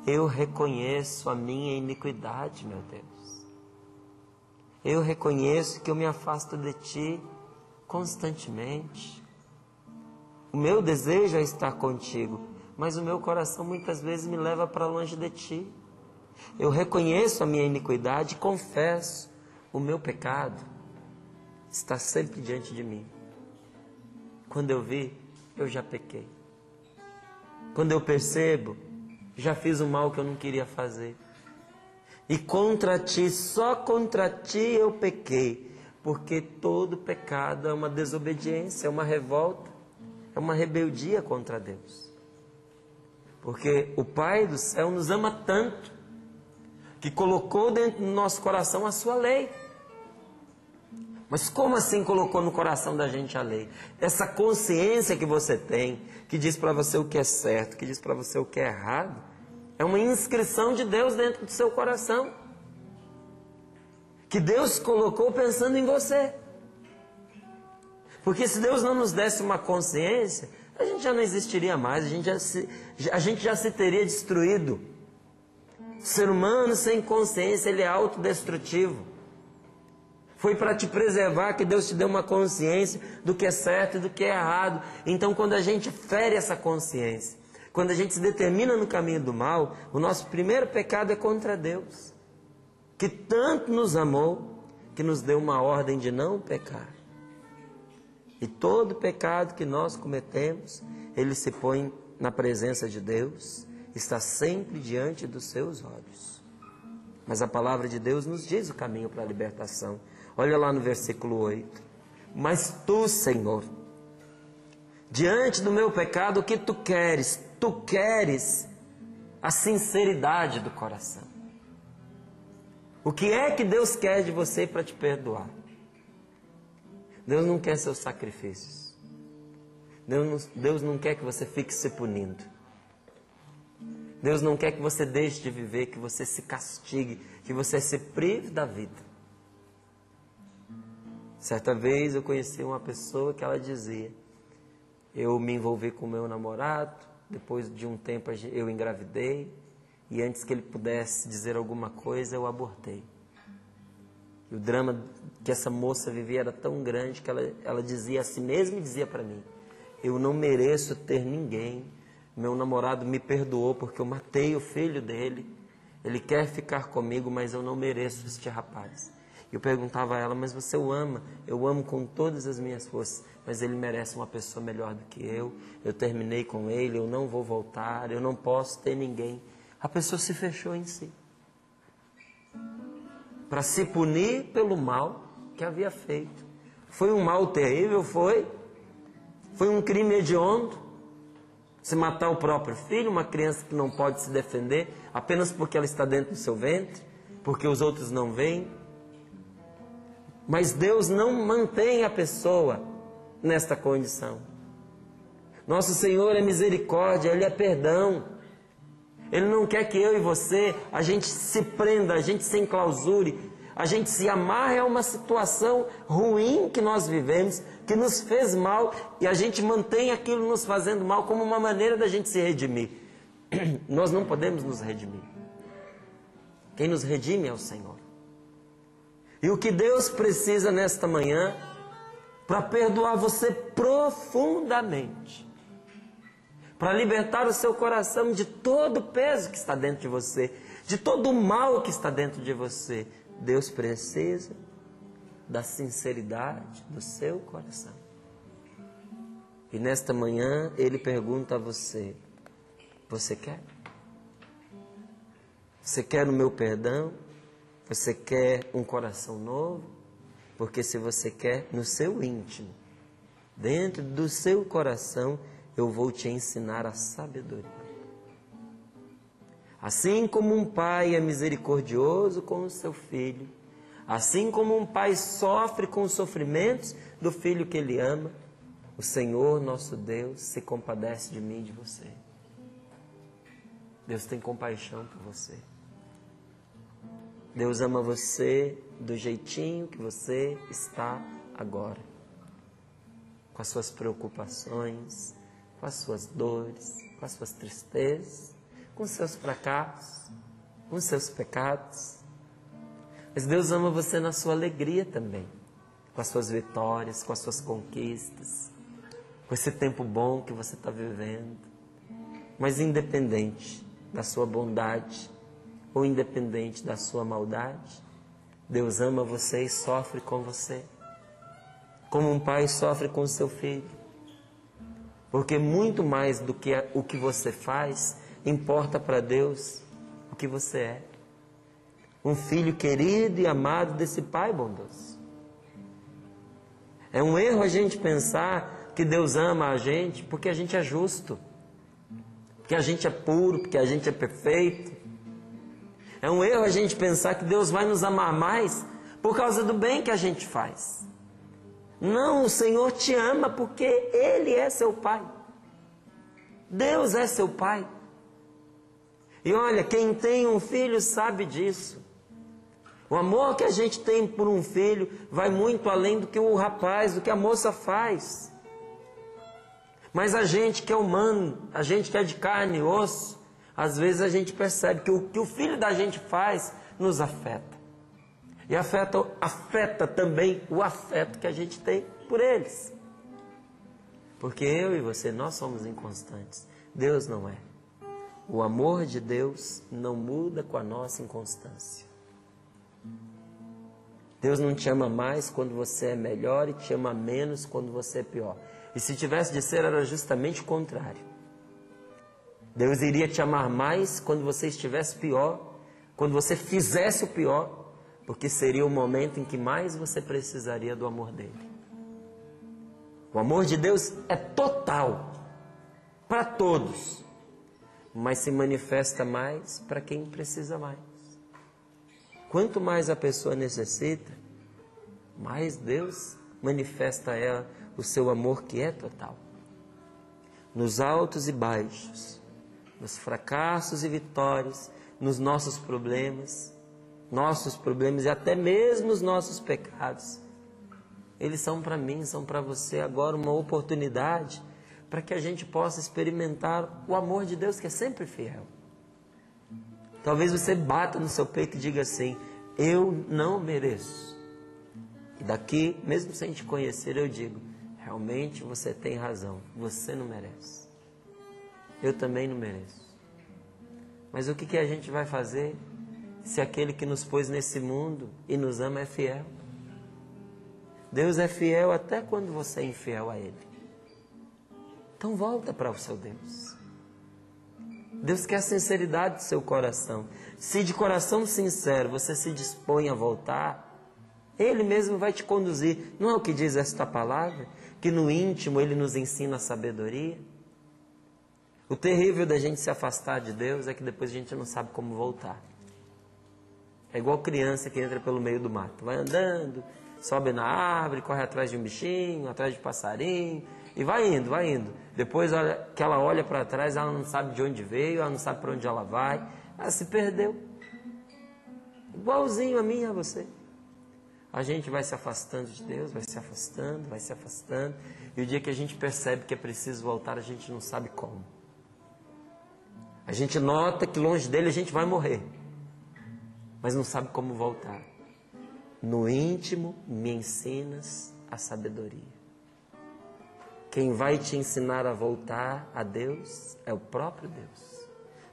Eu reconheço a minha iniquidade, meu Deus. Eu reconheço que eu me afasto de Ti constantemente. O meu desejo é estar contigo, mas o meu coração muitas vezes me leva para longe de Ti. Eu reconheço a minha iniquidade e confesso o meu pecado. Está sempre diante de mim. Quando eu vi, eu já pequei. Quando eu percebo, já fiz o mal que eu não queria fazer. E contra Ti, só contra Ti eu pequei. Porque todo pecado é uma desobediência, é uma revolta, é uma rebeldia contra Deus. Porque o Pai do céu nos ama tanto, que colocou dentro do nosso coração a sua lei. Mas como assim colocou no coração da gente a lei? Essa consciência que você tem, que diz para você o que é certo, que diz para você o que é errado, é uma inscrição de Deus dentro do seu coração. Que Deus colocou pensando em você. Porque se Deus não nos desse uma consciência, a gente já não existiria mais, a gente já se teria destruído. O ser humano sem consciência, ele é autodestrutivo. Foi para te preservar que Deus te deu uma consciência do que é certo e do que é errado. Então, quando a gente fere essa consciência, quando a gente se determina no caminho do mal, o nosso primeiro pecado é contra Deus, que tanto nos amou, que nos deu uma ordem de não pecar. E todo pecado que nós cometemos, ele se põe na presença de Deus, está sempre diante dos seus olhos. Mas a palavra de Deus nos diz o caminho para a libertação. Olha lá no versículo 8. Mas tu, Senhor, diante do meu pecado, o que tu queres? Tu queres a sinceridade do coração. O que é que Deus quer de você para te perdoar? Deus não quer seus sacrifícios. Deus não quer que você fique se punindo. Deus não quer que você deixe de viver, que você se castigue, que você se prive da vida. Certa vez eu conheci uma pessoa que ela dizia: eu me envolvi com o meu namorado, depois de um tempo eu engravidei, e antes que ele pudesse dizer alguma coisa, eu abortei. E o drama que essa moça vivia era tão grande que ela dizia a si mesma e dizia para mim: eu não mereço ter ninguém. Meu namorado me perdoou porque eu matei o filho dele. Ele quer ficar comigo, mas eu não mereço este rapaz. Eu perguntava a ela: mas você o ama? Eu amo com todas as minhas forças, mas ele merece uma pessoa melhor do que eu. Eu terminei com ele, eu não vou voltar, eu não posso ter ninguém. A pessoa se fechou em si, para se punir pelo mal que havia feito. Foi um mal terrível, foi um crime hediondo. Se matar o próprio filho, uma criança que não pode se defender, apenas porque ela está dentro do seu ventre, porque os outros não veem. Mas Deus não mantém a pessoa nesta condição. Nosso Senhor é misericórdia, Ele é perdão. Ele não quer que eu e você, a gente se prenda, a gente se enclausure, a gente se amarre a uma situação ruim que nós vivemos, que nos fez mal, e a gente mantém aquilo nos fazendo mal como uma maneira da gente se redimir. Nós não podemos nos redimir. Quem nos redime é o Senhor. E o que Deus precisa nesta manhã, para perdoar você profundamente, para libertar o seu coração de todo o peso que está dentro de você, de todo o mal que está dentro de você, Deus precisa da sinceridade do seu coração. E nesta manhã Ele pergunta a você: você quer? Você quer o meu perdão? Você quer um coração novo? Porque se você quer, no seu íntimo, dentro do seu coração, eu vou te ensinar a sabedoria. Assim como um pai é misericordioso com o seu filho, assim como um pai sofre com os sofrimentos do filho que ele ama, o Senhor nosso Deus se compadece de mim e de você. Deus tem compaixão por você. Deus ama você do jeitinho que você está agora, com as suas preocupações, com as suas dores, com as suas tristezas, com seus fracassos, com seus pecados. Mas Deus ama você na sua alegria também, com as suas vitórias, com as suas conquistas, com esse tempo bom que você está vivendo. Mas independente da sua bondade ou independente da sua maldade, Deus ama você e sofre com você, como um pai sofre com o seu filho. Porque muito mais do que o que você faz, importa para Deus o que você é. Um filho querido e amado desse Pai bondoso. É um erro a gente pensar que Deus ama a gente porque a gente é justo, porque a gente é puro, porque a gente é perfeito. É um erro a gente pensar que Deus vai nos amar mais por causa do bem que a gente faz. Não, o Senhor te ama porque Ele é seu Pai. Deus é seu Pai. E olha, quem tem um filho sabe disso. O amor que a gente tem por um filho vai muito além do que o rapaz, do que a moça faz. Mas a gente que é humano, a gente que é de carne e osso, às vezes a gente percebe que o que o filho da gente faz nos afeta. E afeta também o afeto que a gente tem por eles. Porque eu e você, nós somos inconstantes. Deus não é. O amor de Deus não muda com a nossa inconstância. Deus não te ama mais quando você é melhor e te ama menos quando você é pior. E se tivesse de ser, era justamente o contrário. Deus iria te amar mais quando você estivesse pior, quando você fizesse o pior, porque seria o momento em que mais você precisaria do amor dele. O amor de Deus é total, para todos, mas se manifesta mais para quem precisa mais. Quanto mais a pessoa necessita, mais Deus manifesta a ela o seu amor que é total. Nos altos e baixos, nos fracassos e vitórias, nos nossos problemas e até mesmo os nossos pecados. Eles são para mim, são para você agora uma oportunidade para que a gente possa experimentar o amor de Deus que é sempre fiel. Talvez você bata no seu peito e diga assim: eu não mereço. E daqui, mesmo sem te conhecer, eu digo: realmente você tem razão, você não merece. Eu também não mereço. Mas o que a gente vai fazer se aquele que nos pôs nesse mundo e nos ama é fiel? Deus é fiel até quando você é infiel a Ele. Então volta para o seu Deus. Deus quer a sinceridade do seu coração. Se de coração sincero você se dispõe a voltar, Ele mesmo vai te conduzir. Não é o que diz esta palavra? Que no íntimo Ele nos ensina a sabedoria? O terrível da gente se afastar de Deus é que depois a gente não sabe como voltar. É igual criança que entra pelo meio do mato. Vai andando, sobe na árvore, corre atrás de um bichinho, atrás de um passarinho, e vai indo. Depois que ela olha para trás, ela não sabe de onde veio, ela não sabe para onde ela vai, ela se perdeu. Igualzinho a mim e a você. A gente vai se afastando de Deus, vai se afastando, e o dia que a gente percebe que é preciso voltar, a gente não sabe como. A gente nota que longe dele a gente vai morrer, mas não sabe como voltar. No íntimo me ensinas a sabedoria. Quem vai te ensinar a voltar a Deus é o próprio Deus.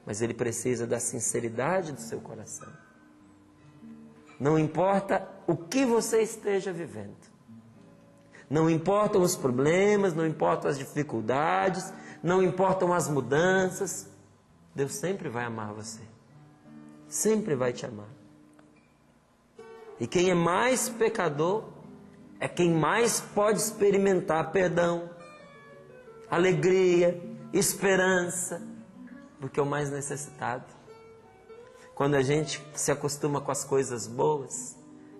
Mas Ele precisa da sinceridade do seu coração. Não importa o que você esteja vivendo. Não importam os problemas, não importam as dificuldades, não importam as mudanças. Deus sempre vai amar você. Sempre vai te amar. E quem é mais pecador é quem mais pode experimentar perdão, alegria, esperança, do que o mais necessitado. Quando a gente se acostuma com as coisas boas,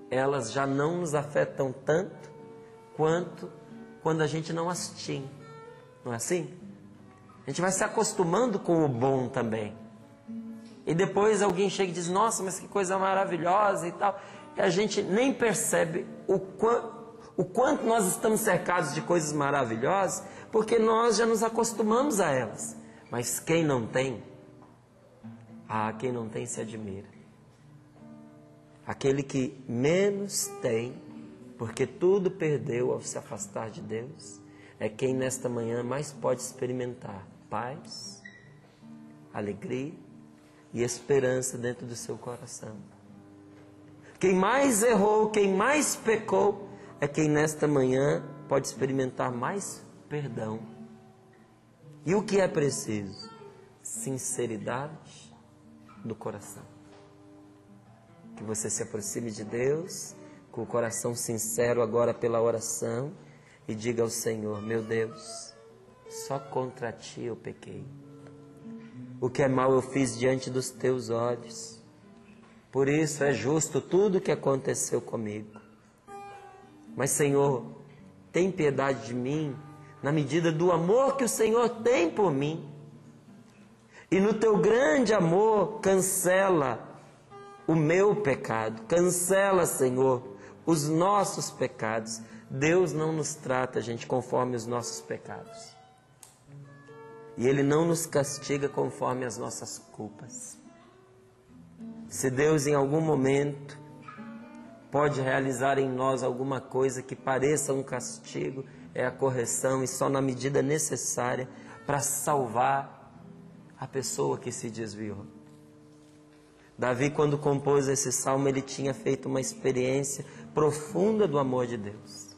elas já não nos afetam tanto quanto quando a gente não as tinha. Não é assim? A gente vai se acostumando com o bom também. E depois alguém chega e diz: nossa, mas que coisa maravilhosa e tal. E a gente nem percebe o quanto nós estamos cercados de coisas maravilhosas, porque nós já nos acostumamos a elas. Mas quem não tem, Ah, quem não tem se admira. Aquele que menos tem, porque tudo perdeu ao se afastar de Deus, é quem nesta manhã mais pode experimentar paz, alegria e esperança dentro do seu coração. Quem mais errou, quem mais pecou, é quem nesta manhã pode experimentar mais perdão. E o que é preciso? Sinceridade do coração. Que você se aproxime de Deus com o coração sincero agora pela oração e diga ao Senhor: meu Deus, só contra ti eu pequei. O que é mal eu fiz diante dos teus olhos. Por isso é justo tudo o que aconteceu comigo. Mas, Senhor, tem piedade de mim na medida do amor que o Senhor tem por mim. E no teu grande amor, cancela o meu pecado. Cancela, Senhor, os nossos pecados. Deus não nos trata, gente, conforme os nossos pecados. E Ele não nos castiga conforme as nossas culpas. Se Deus em algum momento pode realizar em nós alguma coisa que pareça um castigo, é a correção, e só na medida necessária para salvar a pessoa que se desviou. Davi, quando compôs esse salmo, ele tinha feito uma experiência profunda do amor de Deus.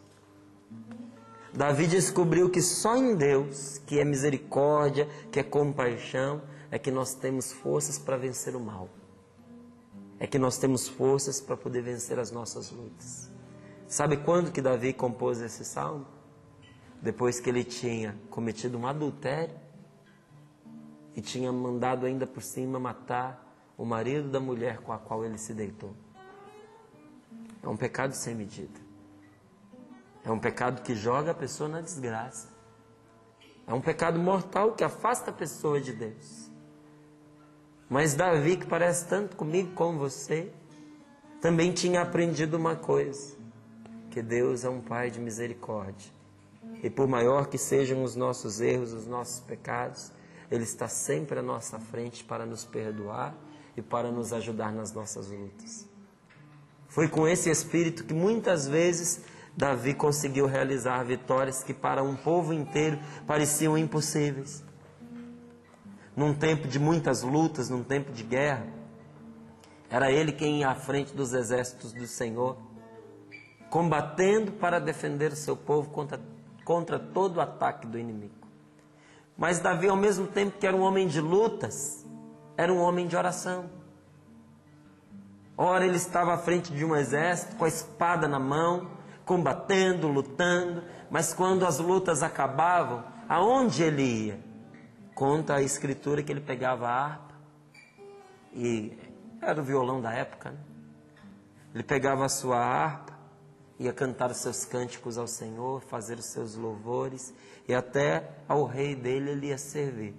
Davi descobriu que só em Deus, que é misericórdia, que é compaixão, é que nós temos forças para vencer o mal. É que nós temos forças para poder vencer as nossas lutas. Sabe quando que Davi compôs esse salmo? Depois que ele tinha cometido um adultério e tinha mandado ainda por cima matar o marido da mulher com a qual ele se deitou. É um pecado sem medida. É um pecado que joga a pessoa na desgraça. É um pecado mortal que afasta a pessoa de Deus. Mas Davi, que parece tanto comigo como você, também tinha aprendido uma coisa: que Deus é um Pai de misericórdia. E por maior que sejam os nossos erros, os nossos pecados, Ele está sempre à nossa frente para nos perdoar e para nos ajudar nas nossas lutas. Foi com esse espírito que muitas vezes Davi conseguiu realizar vitórias que para um povo inteiro pareciam impossíveis. Num tempo de muitas lutas, num tempo de guerra, era ele quem ia à frente dos exércitos do Senhor, combatendo para defender o seu povo contra todo o ataque do inimigo. Mas Davi, ao mesmo tempo que era um homem de lutas, era um homem de oração. Ora, ele estava à frente de um exército, com a espada na mão, combatendo, lutando, mas quando as lutas acabavam, aonde ele ia? Conta a Escritura que ele pegava a harpa, e era o violão da época, né? Ele pegava a sua harpa, ia cantar os seus cânticos ao Senhor, fazer os seus louvores, e até ao rei dele ele ia servir.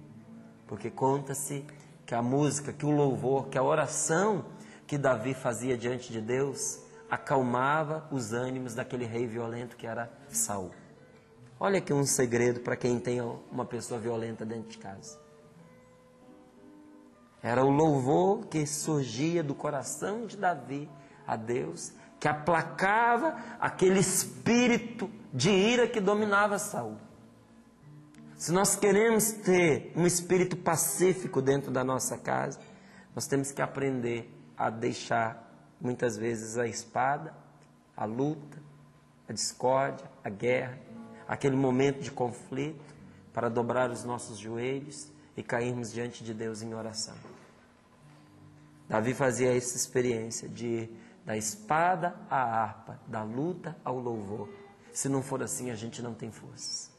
Porque conta-se que a música, que o louvor, que a oração que Davi fazia diante de Deus acalmava os ânimos daquele rei violento que era Saul. Olha aqui um segredo para quem tem uma pessoa violenta dentro de casa. Era o louvor que surgia do coração de Davi a Deus, que aplacava aquele espírito de ira que dominava Saul. Se nós queremos ter um espírito pacífico dentro da nossa casa, nós temos que aprender a deixar muitas vezes a espada, a luta, a discórdia, a guerra, aquele momento de conflito, para dobrar os nossos joelhos e cairmos diante de Deus em oração. Davi fazia essa experiência de ir da espada à harpa, da luta ao louvor. Se não for assim, a gente não tem forças.